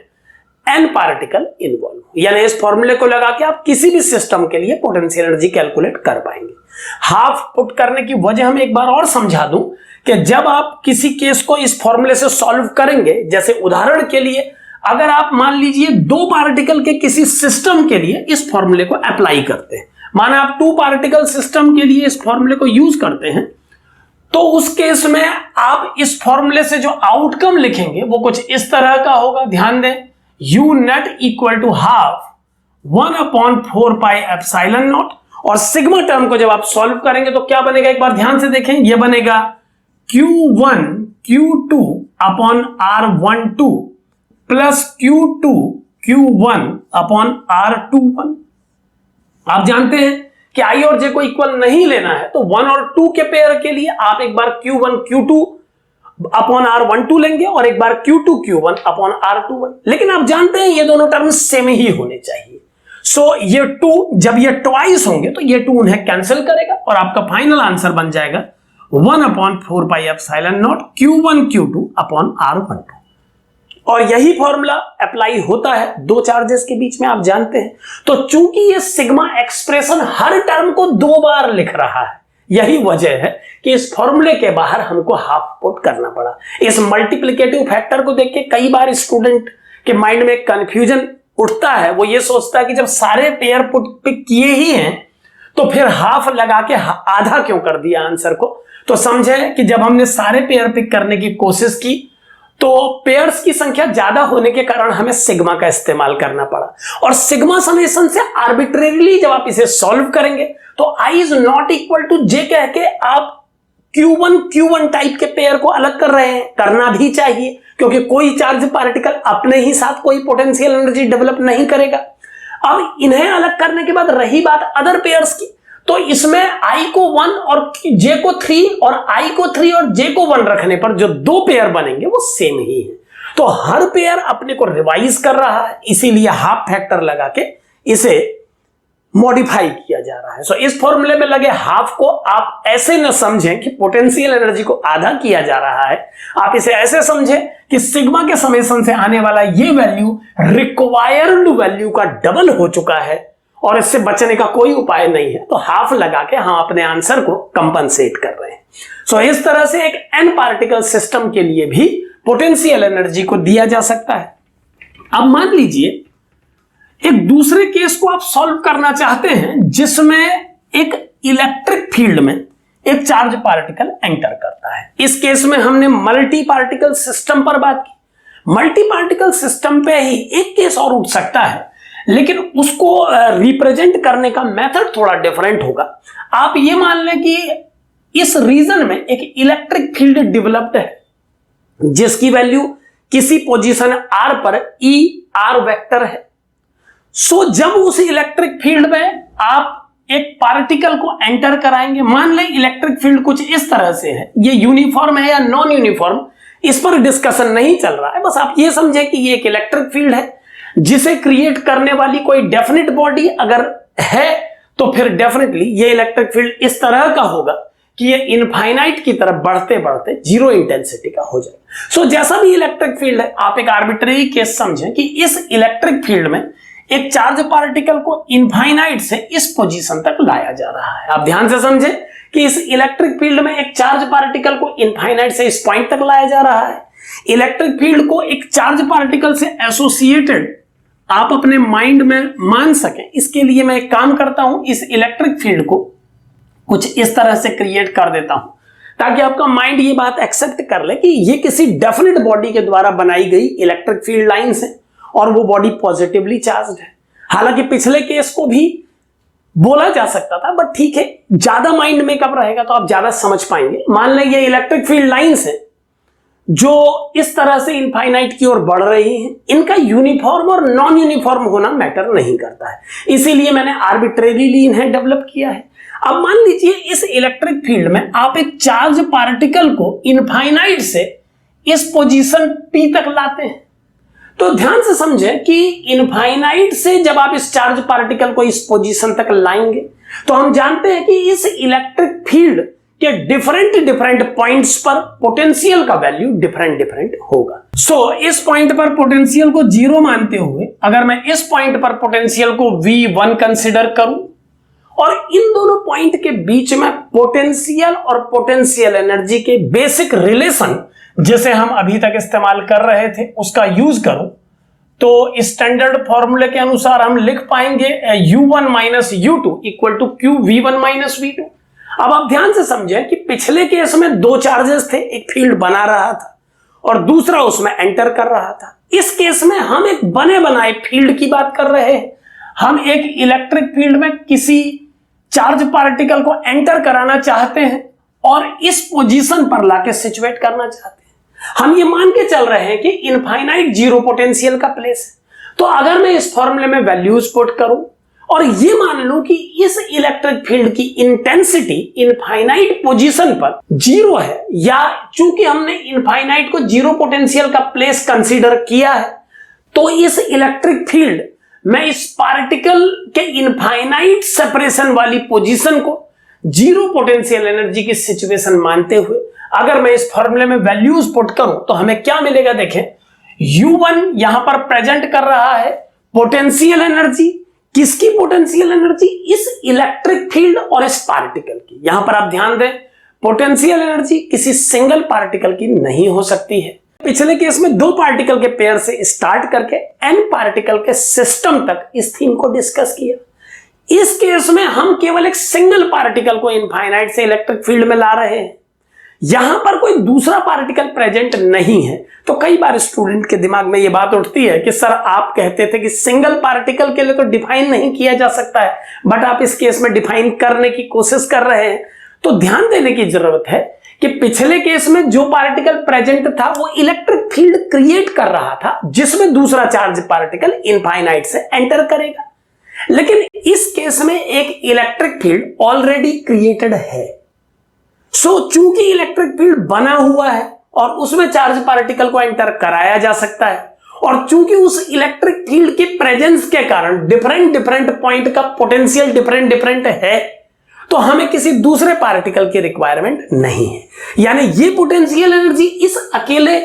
n पार्टिकल इन्वॉल्व हो। यानी इस फॉर्मूले को लगा के आप किसी भी सिस्टम के लिए पोटेंशियल एनर्जी कैलकुलेट कर पाएंगे। हाफ पुट करने की वजह हम एक बार और समझा दूं कि जब आप किसी केस को इस फॉर्मूले से सॉल्व करेंगे, जैसे उदाहरण के लिए अगर आप मान लीजिए 2 पार्टिकल के किसी सिस्टम के लिए इस फॉर्मूले को अप्लाई करते हैं, माना आप 2 पार्टिकल सिस्टम के लिए इस फॉर्मूले को यूज करते हैं, तो उस केस में आप इस फॉर्मूले से जो आउटकम लिखेंगे वो कुछ इस तरह का होगा। ध्यान दें, U net equal to half 1/4 pi epsilon naught, और सिग्मा टर्म को जब आप सॉल्व करेंगे तो क्या बनेगा एक बार ध्यान से देखें, यह बनेगा Q1 Q2 upon R12 plus Q2 Q1 upon R21। आप जानते हैं कि I और J को इक्वल नहीं लेना है तो 1 और 2 के पेयर के लिए आप एक बार Q1 Q2 अपॉन R12 लेंगे और एक बार Q2 Q1 अपॉन R21, लेकिन आप जानते हैं ये दोनों टर्म सेम ही होने चाहिए। सो ये 2 जब ये ट्वाइस होंगे तो ये 2 उन्हें कैंसिल करेगा और आपका फाइनल आंसर बन जाएगा 1/4 pi epsilon naught Q1 Q2 upon R12। और यही फॉर्मूला अप्लाई होता है 2 चार्जेस के बीच में, आप जानते हैं। तो चूंकि ये सिग्मा एक्सप्रेशन हर टर्म को 2 बार लिख रहा है, यही वजह है कि इस फॉर्मूले के बाहर हमको हाफ पुट करना पड़ा। इस मल्टीप्लिकेटिव फैक्टर को देख के कई बार स्टूडेंट के माइंड में कंफ्यूजन उठता है, वो ये सोचता है कि जब सारे पेयर पुट पिक किए ही हैं तो फिर हाफ लगा के आधा क्यों कर दिया आंसर को। तो समझे कि जब हमने सारे पेयर पिक करने की कोशिश की तो पेयर्स की संख्या ज्यादा होने के कारण हमें सिग्मा का इस्तेमाल करना पड़ा, और सिग्मा समेशन से आर्बिट्रेरीली जब आप इसे सॉल्व करेंगे तो I is not equal to J कह के आप Q1 टाइप के पेयर को अलग कर रहे हैं, करना भी चाहिए, क्योंकि कोई चार्ज पार्टिकल अपने ही साथ कोई पोटेंशियल एनर्जी डेवलप नहीं करेगा। अब इन्हें अलग करने के बाद रही बात अदर पेयर्स की, तो इसमें I को 1 और J को 3 और I को 3 और J को 1 रखने पर जो दो पेयर बनेंगे वो सेम ही है। तो हर पेयर अपने को रिवाइज कर रहा है, इसीलिए हाफ फैक्टर लगा के इसे मॉडिफाई किया जा रहा है। सो इस फॉर्मूले में लगे हाफ को आप ऐसे न समझें कि पोटेंशियल एनर्जी को आधा किया जा रहा है, आप इसे ऐसे समझें कि सिग्मा के समेशन से आने वाला ये वैल्यू रिक्वायर्ड वैल्यू का डबल हो चुका है और इससे बचने का कोई उपाय नहीं है। तो हाफ लगा के हम अपने आंसर को कंपनसेट कर रहे हैं। सो इस तरह से एक n पार्टिकल सिस्टम के लिए भी पोटेंशियल एनर्जी को दिया जा सकता है। अब मान लीजिए एक दूसरे केस को आप सॉल्व करना चाहते हैं जिसमें एक इलेक्ट्रिक फील्ड में एक चार्ज पार्टिकल एंटर करता है। इस केस में हमने मल्टी पार्टिकल सिस्टम पर बात की। मल्टी पार्टिकल सिस्टम पे ही एक केस और उठ सकता है, लेकिन उसको रिप्रेजेंट करने का मेथड थोड़ा डिफरेंट होगा। आप ये मान लें कि इस रीजन में एक इलेक्ट्रिक फील्ड डेवलप्ड है जिसकी वैल्यू किसी पोजीशन r पर E r वेक्टर है। सो जब उस इलेक्ट्रिक फील्ड में आप एक पार्टिकल को एंटर कराएंगे, मान लें इलेक्ट्रिक फील्ड कुछ इस तरह से है, ये यूनिफॉर्म है या नॉन यूनिफॉर्म इस पर डिस्कशन नहीं चल रहा है, बस आप ये समझें कि ये एक इलेक्ट्रिक फील्ड है जिसे क्रिएट करने वाली कोई डेफिनेट बॉडी अगर है तो फिर डेफिनेटली ये इलेक्ट्रिक फील्ड इस तरह का होगा कि ये इनफाइनाइट की तरफ बढ़ते बढ़ते जीरो इंटेंसिटी का हो जाए। सो जैसा भी इलेक्ट्रिक फील्ड है, आप एक आर्बिट्रेरी केस समझें कि इस इलेक्ट्रिक फील्ड में एक चार्ज पार्टिकल को इनफाइनाइट से इस पोजीशन तक लाया जा रहा है। आप ध्यान से समझें कि इस इलेक्ट्रिक फील्ड में एक चार्ज पार्टिकल को इनफाइनाइट से इस पॉइंट तक लाया जा रहा है। इलेक्ट्रिक फील्ड को एक चार्ज पार्टिकल से एसोसिएटेड आप अपने माइंड में मान सकें, इसके लिए मैं एक काम करता हूं, इस इलेक्ट्रिक फील्ड को कुछ इस तरह से क्रिएट कर देता हूं ताकि आपका माइंड ये बात एक्सेप्ट कर ले कि ये किसी डेफिनेट बॉडी के द्वारा बनाई गई इलेक्ट्रिक फील्ड लाइंस है और वो बॉडी पॉजिटिवली चार्ज्ड है। हालांकि पिछले केस को भी बोला जा सकता था, बट ठीक है, ज्यादा माइंड मेकअप रहेगा तो आप ज्यादा समझ पाएंगे। मान लें ये इलेक्ट्रिक फील्ड लाइंस है जो इस तरह से इनफाइनाइट की ओर बढ़ रही हैं, इनका यूनिफॉर्म और नॉन यूनिफॉर्म होना मैटर नहीं करता है, इसीलिए मैंने आर्बिट्रेरीली इन्हें डेवलप किया है। अब मान लीजिए इस इलेक्ट्रिक फील्ड में आप एक चार्ज पार्टिकल को इनफाइनाइट से इस पोजीशन P तक लाते हैं, तो ध्यान से समझें कि इनफाइनाइट से जब आप इस चार्ज पार्टिकल को इस पोजीशन तक लाएंगे तो हम जानते हैं कि इस इलेक्ट्रिक फील्ड के डिफरेंट पॉइंट्स पर पोटेंशियल का वैल्यू डिफरेंट होगा। सो इस पॉइंट पर पोटेंशियल को 0 मानते हुए अगर मैं इस पॉइंट पर पोटेंशियल को V1 कंसीडर करूं और इन दोनों पॉइंट के बीच में पोटेंशियल और पोटेंशियल एनर्जी के बेसिक रिलेशन जिसे हम अभी तक इस्तेमाल कर रहे थे उसका यूज करूं, तो स्टैंडर्ड फॉर्मूले के अनुसार हम लिख पाएंगे U1 minus U2 equal to Q V1 minus V2। अब आप ध्यान से समझें कि पिछले केस में दो चार्जेस थे, एक फील्ड बना रहा था और दूसरा उसमें एंटर कर रहा था। इस केस में हम एक बने बनाए फील्ड की बात कर रहे हैं। हम एक इलेक्ट्रिक फील्ड में किसी चार्ज पार्टिकल को एंटर कराना चाहते हैं और इस पोजीशन पर लाके सिचुएट करना चाहते हैं। हम ये मान के चल रहे हैं कि इनफाइनाइट जीरो पोटेंशियल का प्लेस है। तो अगर मैं इस फॉर्मूले में वैल्यूज पुट करूं और ये मान लूं कि इस इलेक्ट्रिक फील्ड की इंटेंसिटी इनफाइनाइट पोजीशन पर 0 है, या चूंकि हमने इनफाइनाइट को जीरो पोटेंशियल का प्लेस कंसीडर किया है, तो इस इलेक्ट्रिक फील्ड मैं इस पार्टिकल के इनफाइनाइट सेपरेशन वाली पोजीशन को जीरो पोटेंशियल एनर्जी की सिचुएशन मानते हुए अगर मैं इस फॉर्मूले में वैल्यूज पुट करूं तो हमें क्या मिलेगा। देखें, U1 यहां पर प्रेजेंट कर रहा है पोटेंशियल एनर्जी। किसकी पोटेंशियल एनर्जी? इस इलेक्ट्रिक फील्ड और इस पार्टिकल की। यहां पर आप ध्यान दें, पोटेंशियल एनर्जी किसी सिंगल पार्टिकल की नहीं हो सकती है। पिछले केस में 2 पार्टिकल के पेयर से स्टार्ट करके n पार्टिकल के सिस्टम तक इस थीम को डिस्कस किया। इस केस में हम केवल एक सिंगल पार्टिकल को इनफाइनाइट से इलेक्ट्रिक फील्ड में ला रहे हैं, यहां पर कोई दूसरा पार्टिकल प्रेजेंट नहीं है। तो कई बार स्टूडेंट के दिमाग में यह बात उठती है कि सर आप कहते थे कि सिंगल पार्टिकल के लिए तो डिफाइन नहीं किया जा सकता है, बट आप इस केस में डिफाइन करने की कोशिश कर रहे हैं। तो ध्यान देने की जरूरत है कि पिछले केस में जो पार्टिकल प्रेजेंट था वो इलेक्ट्रिक फील्ड क्रिएट कर रहा था जिसमें दूसरा चार्ज पार्टिकल इनफाइनाइट से एंटर करेगा, लेकिन इस केस में एक इलेक्ट्रिक फील्ड ऑलरेडी क्रिएटेड है। सो चूंकि इलेक्ट्रिक फील्ड बना हुआ है और उसमें चार्ज पार्टिकल को एंटर कराया जा सकता है, और चूंकि उस इलेक्ट्रिक फील्ड के प्रेजेंस के कारण डिफरेंट डिफरेंट पॉइंट का पोटेंशियल डिफरेंट डिफरेंट है, तो हमें किसी दूसरे पार्टिकल की रिक्वायरमेंट नहीं है। यानी ये पोटेंशियल एनर्जी इस अकेले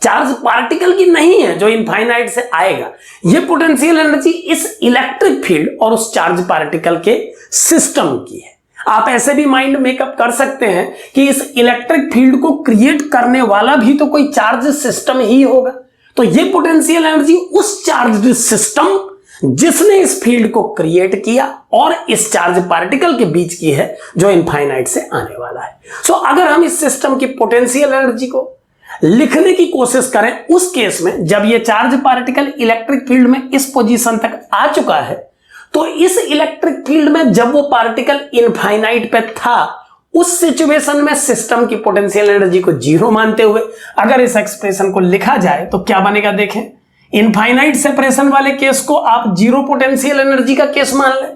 चार्ज पार्टिकल की नहीं है जो इनफाइनाइट से आएगा, ये पोटेंशियल एनर्जी इस इलेक्ट्रिक फील्ड और उस चार्ज पार्टिकल के सिस्टम की है। आप ऐसे भी माइंड मेकअप कर सकते हैं कि इस इलेक्ट्रिक फील्ड को क्रिएट करने वाला भी तो कोई चार्ज सिस्टम ही होगा, तो ये पोटेंशियल एनर्जी उस चार्ज सिस्टम जिसने इस फील्ड को क्रिएट किया और इस चार्ज पार्टिकल के बीच की है जो इनफाइनाइट से आने वाला है। सो अगर हम इस सिस्टम की पोटेंशियल एनर्जी को लिखने की कोशिश करें उस केस में जब ये चार्ज पार्टिकल इलेक्ट्रिक फील्ड में इस पोजीशन तक आ चुका है, तो इस इलेक्ट्रिक फील्ड में जब वो पार्टिकल इनफाइनाइट पे था उस सिचुएशन में सिस्टम की पोटेंशियल एनर्जी को जीरो मानते हुए अगर इस एक्सप्रेशन को लिखा जाए तो क्या बनेगा देखें। इनफाइनाइट सेपरेशन वाले केस को आप जीरो पोटेंशियल एनर्जी का केस मान लें,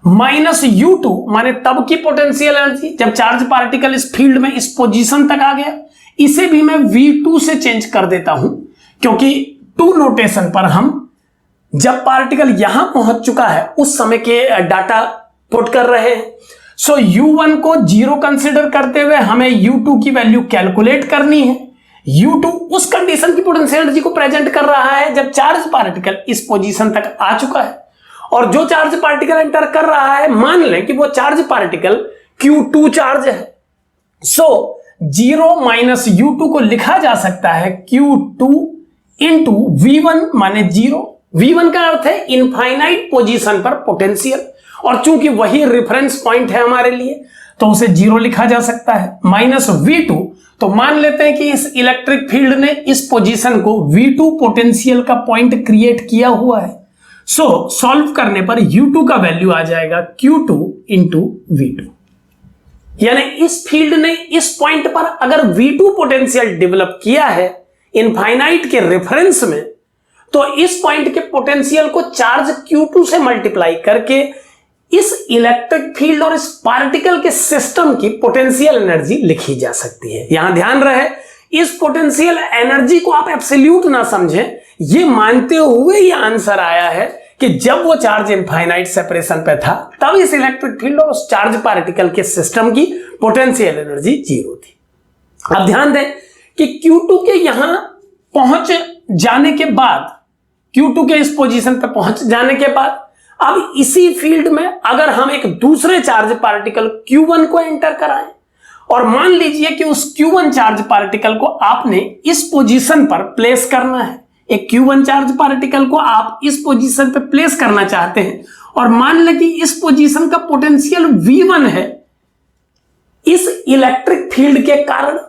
-u2 माने तब की पोटेंशियल एनर्जी जब चार्ज पार्टिकल इस फील्ड में इस पोजीशन तक आ गया। इसे भी मैं v2 से चेंज कर देता हूं क्योंकि टू नोटेशन पर हम जब पार्टिकल यहां पहुंच चुका है उस समय के डाटा पुट कर रहे हैं। सो u1 को जीरो कंसीडर करते हुए हमें u2 की वैल्यू कैलकुलेट करनी है। u2 उस कंडीशन की पोटेंशियल एनर्जी को प्रेजेंट कर रहा है जब चार्ज पार्टिकल इस पोजीशन तक आ चुका है, और जो चार्ज पार्टिकल एंटर कर रहा है मान लें कि वो चार्ज पार्टिकल q2 चार्ज है। सो 0 माइनस u2 को लिखा जा सकता है q2 इंटू v1 माने 0। v1 का अर्थ है इनफाइनाइट पोजीशन पर पोटेंशियल, और चूंकि वही रेफरेंस पॉइंट है हमारे लिए तो उसे 0 लिखा जा सकता है। माइनस v2, तो मान लेते हैं कि इस इलेक्ट्रिक फील्ड ने इस पोजीशन को v2 पोटेंशियल का पॉइंट क्रिएट किया हुआ है। सो सॉल्व करने पर u2 का वैल्यू आ जाएगा q2 इंटू v2। यानी इस फील्ड ने इस पॉइंट पर अगर v2 पोटेंशियल डेवलप किया है इनफाइनाइट के रेफरेंस में, तो इस पॉइंट के पोटेंशियल को चार्ज q2 से मल्टीप्लाई करके इस इलेक्ट्रिक फील्ड और इस पार्टिकल के सिस्टम की पोटेंशियल एनर्जी लिखी जा सकती है। यहां ध्यान रहे इस पोटेंशियल एनर्जी को आप एब्सोल्यूट ना समझें, ये मानते हुए ये आंसर आया है कि जब वो चार्ज इनफाइनाइट सेपरेशन पे था तब इस इलेक्ट्रिक फील्ड और उस चार्ज पार्टिकल के सिस्टम की पोटेंशियल एनर्जी 0 थी। अब ध्यान दें कि Q2 के यहां पहुंच जाने के बाद, Q2 के इस पोजीशन पे पहुंच जाने के बाद अब इसी फील्ड में अगर हम एक दूसरे चार्ज पार्टिकल Q1 को एंटर कराएं, और मान लीजिए कि उस Q1 चार्ज पार्टिकल को आपने इस पोजीशन पर प्लेस करना है, एक Q1 चार्ज पार्टिकल को आप इस पोजीशन पे प्लेस करना चाहते हैं, और मान लें कि इस पोजीशन का पोटेंशियल V1 है इस इलेक्ट्रिक फील्ड के कारण।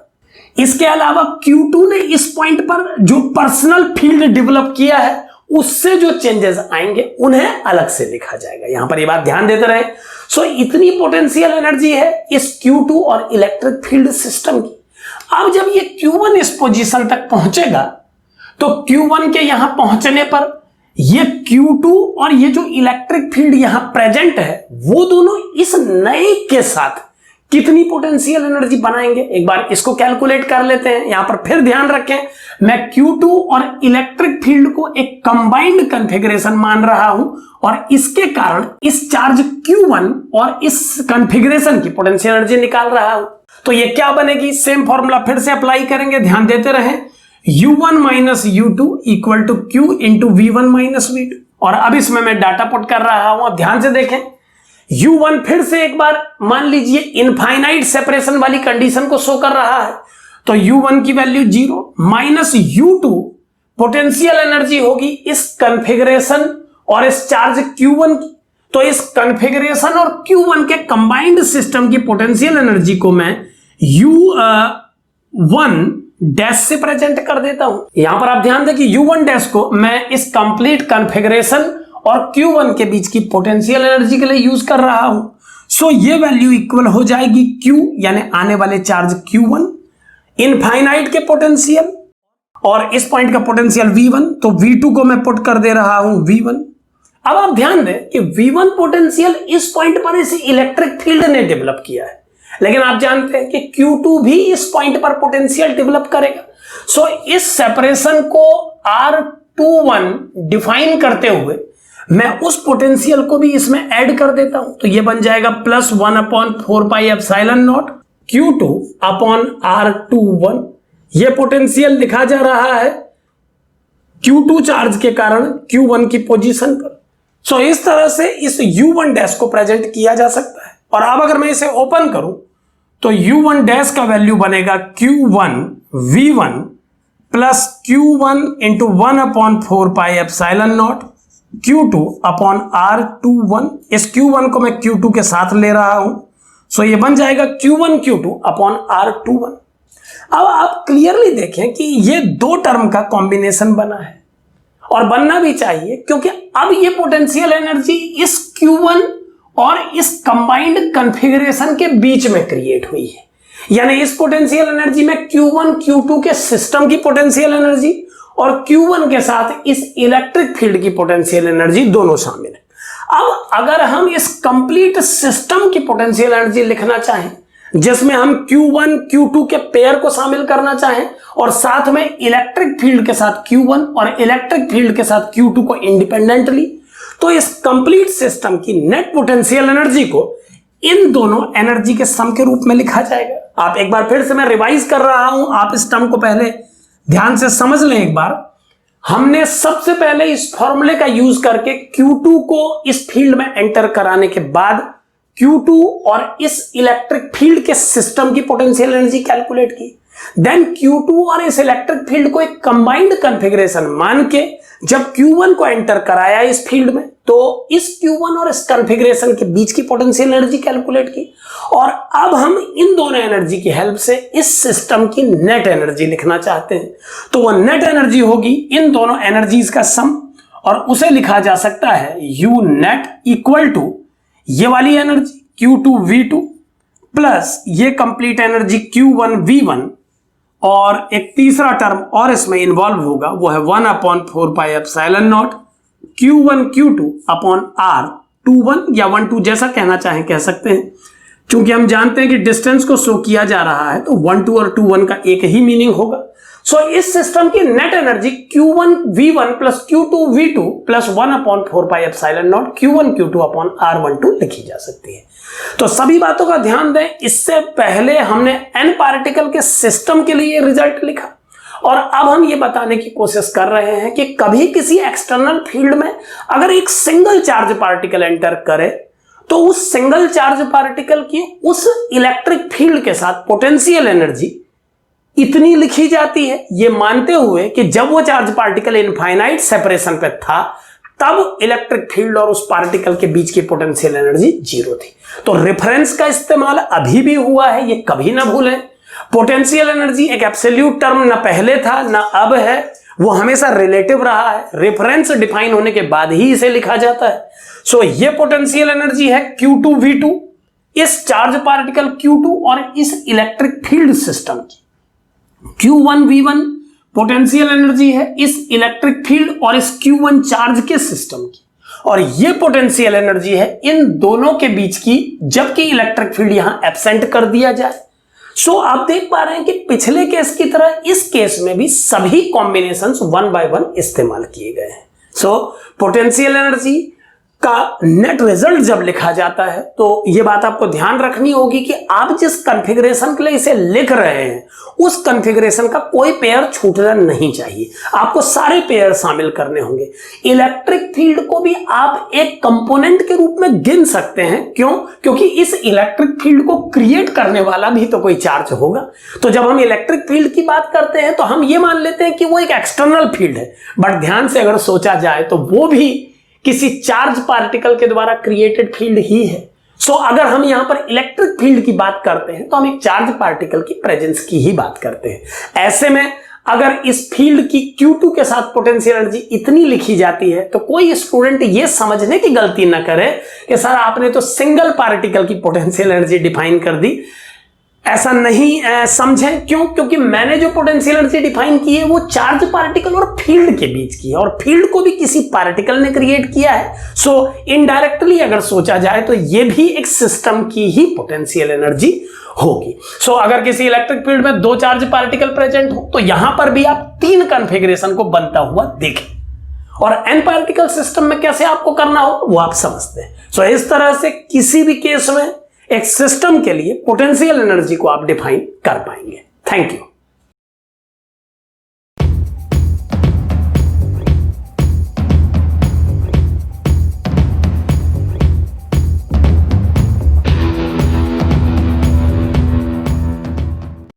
इसके अलावा Q2 ने इस पॉइंट पर जो पर्सनल फील्ड डेवलप किया है उससे जो चेंजेस आएंगे उन्हें अलग से लिखा जाएगा। यहां पर ये बात ध्यान देते रहे। सो इतनी पोटेंशियल एनर्जी है इस Q2 और इलेक्ट्रिक फील्ड सिस्टम की। अब जब ये Q1 इस पोजीशन तक पहुंचेगा तो Q1 के यहां पहुंचने पर ये Q2 और ये जो इलेक्ट्रिक फील्ड यहां प्रेजेंट है वो दोनों इस नए के साथ कितनी पोटेंशियल एनर्जी बनाएंगे, एक बार इसको कैलकुलेट कर लेते हैं। यहां पर फिर ध्यान रखें मैं Q2 और इलेक्ट्रिक फील्ड को एक कंबाइंड कॉन्फ़िगरेशन मान रहा हूं, और इसके कारण इस चार्ज Q1 और इस कॉन्फ़िगरेशन की पोटेंशियल एनर्जी निकाल रहा हूं। तो ये क्या बनेगी, सेम फॉर्मूला फिर से अप्लाई करेंगे, ध्यान देते रहें। u1 minus u2 equal to q into v1 minus v2, और अब इसमें मैं डाटा पुट कर रहा हूं। अब ध्यान से देखें u1 फिर से एक बार मान लीजिए इनफाइनाइट सेपरेशन वाली कंडीशन को शो कर रहा है, तो u1 की value 0 minus u2 potential energy होगी इस कॉन्फ़िगरेशन और इस चार्ज Q1 की। तो इस कॉन्फ़िगरेशन और Q1 के कंबाइंड सिस्टम की पोटेंशियल एनर्जी को मैं u1 डैश से प्रेजेंट कर देता हूं। यहां पर आप ध्यान दें कि u1 डैश को मैं इस कंप्लीट कॉन्फ़िगरेशन और Q1 के बीच की पोटेंशियल एनर्जी के लिए यूज कर रहा हूं। सो ये वैल्यू इक्वल हो जाएगी Q यानी आने वाले चार्ज Q1 इनफाइनाइट के पोटेंशियल और इस पॉइंट का पोटेंशियल V1, तो V2 को मैं पुट कर दे रहा हूं V1। अब आप ध्यान दें कि V1 पोटेंशियल इस पॉइंट पर इस इलेक्ट्रिक फील्ड ने डेवलप किया है, लेकिन आप जानते हैं कि Q2 भी इस पॉइंट पर पोटेंशियल डेवलप करेगा। सो इस सेपरेशन को R21 डिफाइन करते हुए मैं उस पोटेंशियल को भी इसमें ऐड कर देता हूं, तो ये बन जाएगा +1/4πε0 Q2 अपॉन R21। ये पोटेंशियल लिखा जा रहा है Q2 चार्ज के कारण Q1 की पोजीशन पर। सो इस तरह से इस U1 डैश को प्रेजेंट किया जा सकता है। और अब अगर मैं इसे ओपन करूं तो U1 डैश का वैल्यू बनेगा Q1 V1 plus Q1 into 1/4πε0 Q2 upon R21। इस Q1 को मैं Q2 के साथ ले रहा हूं, सो ये बन जाएगा Q1 Q2 अपॉन R21। अब आप क्लियरली देखें कि ये दो टर्म का कॉम्बिनेशन बना है और बनना भी चाहिए, क्योंकि अब ये पोटेंशियल एनर्जी इस Q1 और इस कंबाइंड कॉन्फ़िगरेशन के बीच में क्रिएट हुई है। यानी इस पोटेंशियल एनर्जी में Q1 Q2 के सिस्टम की पोटेंशियल एनर्जी और Q1 के साथ इस इलेक्ट्रिक फील्ड की पोटेंशियल एनर्जी दोनों शामिल है। अब अगर हम इस कंप्लीट सिस्टम की पोटेंशियल एनर्जी लिखना चाहें, जिसमें हम Q1 Q2 के पेयर को शामिल करना चाहें और साथ में इलेक्ट्रिक फील्ड के साथ Q1 और इलेक्ट्रिक फील्ड के साथ Q2 को इंडिपेंडेंटली, तो इस कंप्लीट सिस्टम की नेट पोटेंशियल एनर्जी को इन दोनों एनर्जी के सम के रूप में लिखा जाएगा। आप एक बार फिर से मैं रिवाइज कर रहा हूं, आप इस टर्म को पहले ध्यान से समझ लें एक बार। हमने सबसे पहले इस फॉर्मूले का यूज करके Q2 को इस फील्ड में एंटर कराने के बाद Q2 और इस इलेक्ट्रिक फील्ड के सिस्टम की पोटेंशियल एनर्जी कैलकुलेट की। देन Q2 और इस इलेक्ट्रिक फील्ड को एक कंबाइंड कॉन्फ़िगरेशन मान के जब Q1 को एंटर कराया इस फील्ड में, तो इस Q1 और इस कॉन्फ़िगरेशन के बीच की पोटेंशियल एनर्जी कैलकुलेट की। और अब हम इन दोनों एनर्जी की हेल्प से इस सिस्टम की नेट एनर्जी लिखना चाहते हैं, तो वह नेट एनर्जी होगी इन दोनों एनर्जीज का सम, और उसे लिखा जा सकता है U नेट इक्वल टू ये वाली एनर्जी Q2 V2 प्लस ये कंप्लीट एनर्जी Q1 V1, और एक तीसरा टर्म और इसमें इन्वॉल्व होगा, वो है 1/4πε0 Q1 Q2 अपॉन R21 या 12 जैसा कहना चाहें कह सकते हैं। क्योंकि हम जानते हैं कि डिस्टेंस को शो किया जा रहा है, तो 12 और 21 का एक ही मीनिंग होगा। सो इस सिस्टम की net energy Q1 V1 plus Q2 V2 plus 1/4πε0 Q1 Q2 upon R12 लिखी जा सकती है। तो सभी बातों का ध्यान दें, इससे पहले हमने n पार्टिकल के सिस्टम के लिए रिजल्ट लिखा, और अब हम ये बताने की कोशिश कर रहे हैं कि कभी किसी एक्सटर्नल फील्ड में अगर एक सिंगल चार्ज पार्टिकल एंटर करे, तो उस सिंगल चार्ज पार्टिकल की उस इलेक्ट्रिक फील्ड के साथ पोटेंशियल एनर्जी इतनी लिखी जाती है, ये मानते हुए कि जब वो चार्ज पार्टिकल इनफाइनाइट सेपरेशन पे था तब इलेक्ट्रिक फील्ड और उस पार्टिकल के बीच की पोटेंशियल एनर्जी 0 थी। तो रेफरेंस का इस्तेमाल अभी भी हुआ है, ये कभी ना भूलें। पोटेंशियल एनर्जी एक एब्सोल्यूट टर्म ना पहले था ना अब है, वो हमेशा रिलेटिव रहा है। रेफरेंस डिफाइन होने के बाद ही इसे लिखा जाता है। सो ये पोटेंशियल एनर्जी है Q2 V2 इस चार्ज पार्टिकल Q2 और इस इलेक्ट्रिक फील्ड सिस्टम की। Q1 V1 पोटेंशियल एनर्जी है इस इलेक्ट्रिक फील्ड और इस Q1 चार्ज के सिस्टम की, और ये पोटेंशियल एनर्जी है इन दोनों के बीच की, जबकि इलेक्ट्रिक फील्ड यहां एब्सेंट कर दिया जाए। सो आप देख पा रहे हैं कि पिछले केस की तरह इस केस में भी सभी कॉम्बिनेशंस 1 by 1 इस्तेमाल किए गए हैं। सो पोटेंशियल एनर्जी का नेट रिजल्ट जब लिखा जाता है, तो यह बात आपको ध्यान रखनी होगी कि आप जिस कॉन्फ़िगरेशन के लिए इसे लिख रहे हैं उस कॉन्फ़िगरेशन का कोई पेयर छूटना नहीं चाहिए, आपको सारे पेयर शामिल करने होंगे। इलेक्ट्रिक फील्ड को भी आप एक कंपोनेंट के रूप में गिन सकते हैं। क्यों? क्योंकि इस इलेक्ट्रिक फील्ड को क्रिएट करने वाला भी तो कोई चार्ज होगा। तो जब हम इलेक्ट्रिक फील्ड की बात करते हैं तो हम ये मान लेते हैं कि वो एक एक्सटर्नल फील्ड है, बट ध्यान से अगर सोचा जाए तो वो भी किसी चार्ज पार्टिकल के द्वारा क्रिएटेड फील्ड ही है। सो अगर हम यहां पर इलेक्ट्रिक फील्ड की बात करते हैं तो हम एक चार्ज पार्टिकल की प्रेजेंस की ही बात करते हैं। ऐसे में अगर इस फील्ड की Q2 के साथ पोटेंशियल एनर्जी इतनी लिखी जाती है तो कोई स्टूडेंट ये समझने की गलती ना करे कि सर आपने तो सिंगल पार्टिकल की पोटेंशियल एनर्जी डिफाइन कर दी। ऐसा नहीं समझें। क्यों? क्योंकि मैंने जो पोटेंशियल एनर्जी डिफाइन की है वो चार्ज पार्टिकल और फील्ड के बीच की है, और फील्ड को भी किसी पार्टिकल ने क्रिएट किया है। सो इनडायरेक्टली अगर सोचा जाए तो ये भी एक सिस्टम की ही पोटेंशियल एनर्जी होगी। सो अगर किसी इलेक्ट्रिक फील्ड में दो चार्ज पार्टिकल प्रेजेंट हो तो यहां पर भी आप तीन कॉन्फ़िगरेशन को बनता हुआ देखें, और एन पार्टिकल सिस्टम में कैसे आपको करना हो वो आप समझते हैं। सो इस तरह से किसी भी केस में एक सिस्टम के लिए पोटेंशियल एनर्जी को आप डिफाइन कर पाएंगे। Thank you.